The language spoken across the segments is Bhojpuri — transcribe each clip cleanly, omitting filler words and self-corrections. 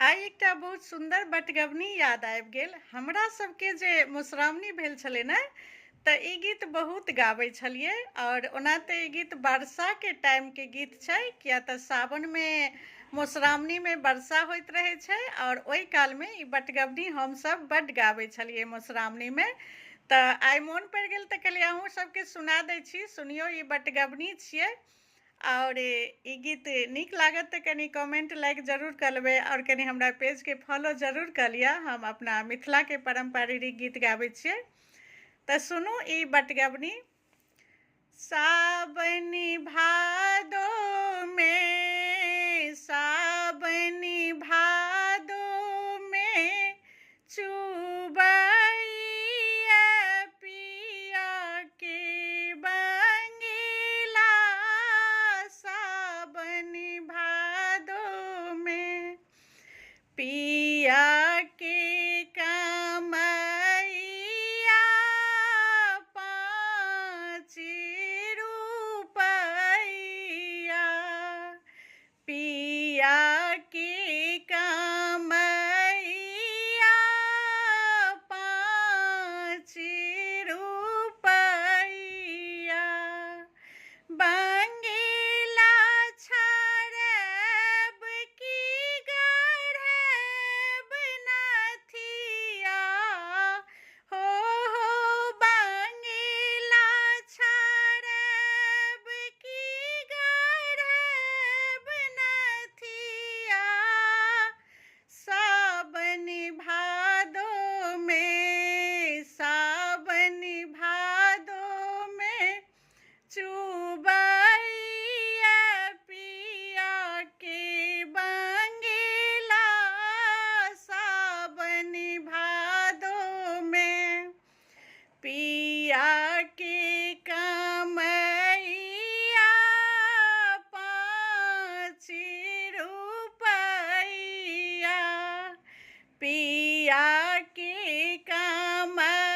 आइ एकटा बहुत सुंदर बटगबनी याद आबि गेल। हमरा सबके जे मधुश्रावणी भेल छलै ने, तऽ ई गीत बहुत गाबै छलियै। और ओना तऽ ई गीत वर्षाके टाइमके गीत छै, किया तऽ सावनमे मधुश्रावणीमे वर्षा होइत रहै छै। और ओहि कालमे ई बटगबनी हमसब बड्ड गाबै छलियै मधुश्रावणीमे। तऽ आइ मोन पड़ि गेल तऽ कहलियै अहूँ सबके सुना दै छी, सुनियौ, ई बटगबनी छियै। और ई गीत नीक लागत तऽ कनि कमेंट लाइक जरूर कर लेबै, और कनि हमरा पेजके फॉलो जरूर कर लिअ। हम अपना मिथिलाके पारंपरिक गीत गाबै छियै। तऽ सुनू ई बटगबनी। सावनी भादो में, सावनी भादो में चुबैया पिया के बंगिला। सावनी भादो में पिया के कमैया पाँच रुपैया। पिया के कमैया पाँच रुपैया। बंगिला छाड़ब की गढ़ब नथिया। हो बंगिला छाड़ब की गढ़ब नथिया। सावन भादो में, सावन भादो में चुबैया पिया के बंगिला। सावन भादो में पिया के कमैया पाँच रुपैया। पिया के कमैया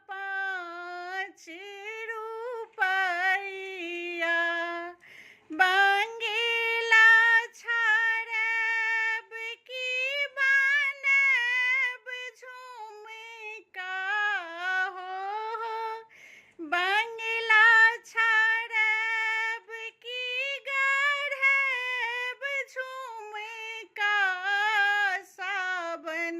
पाँच रुपैया। बंगिला छाड़ब की बनब झुमका। हो बंगिला छाड़ब की गढ़ब झुमका। सावन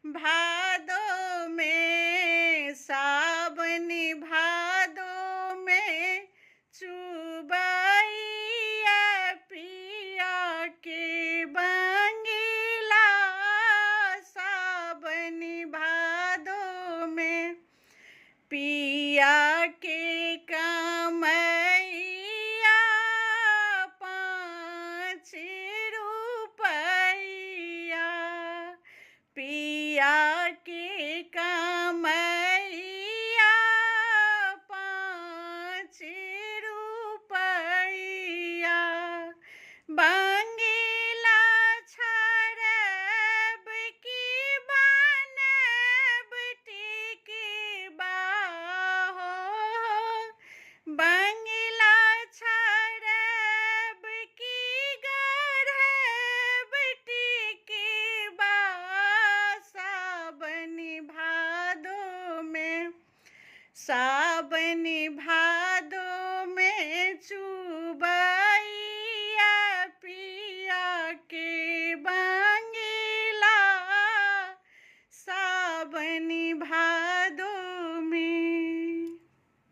भादो में, सावन भादो में चुबैया पिया के बंगिला। सावन भादो में पिया के कमैया पाँच रुपैया। पिया के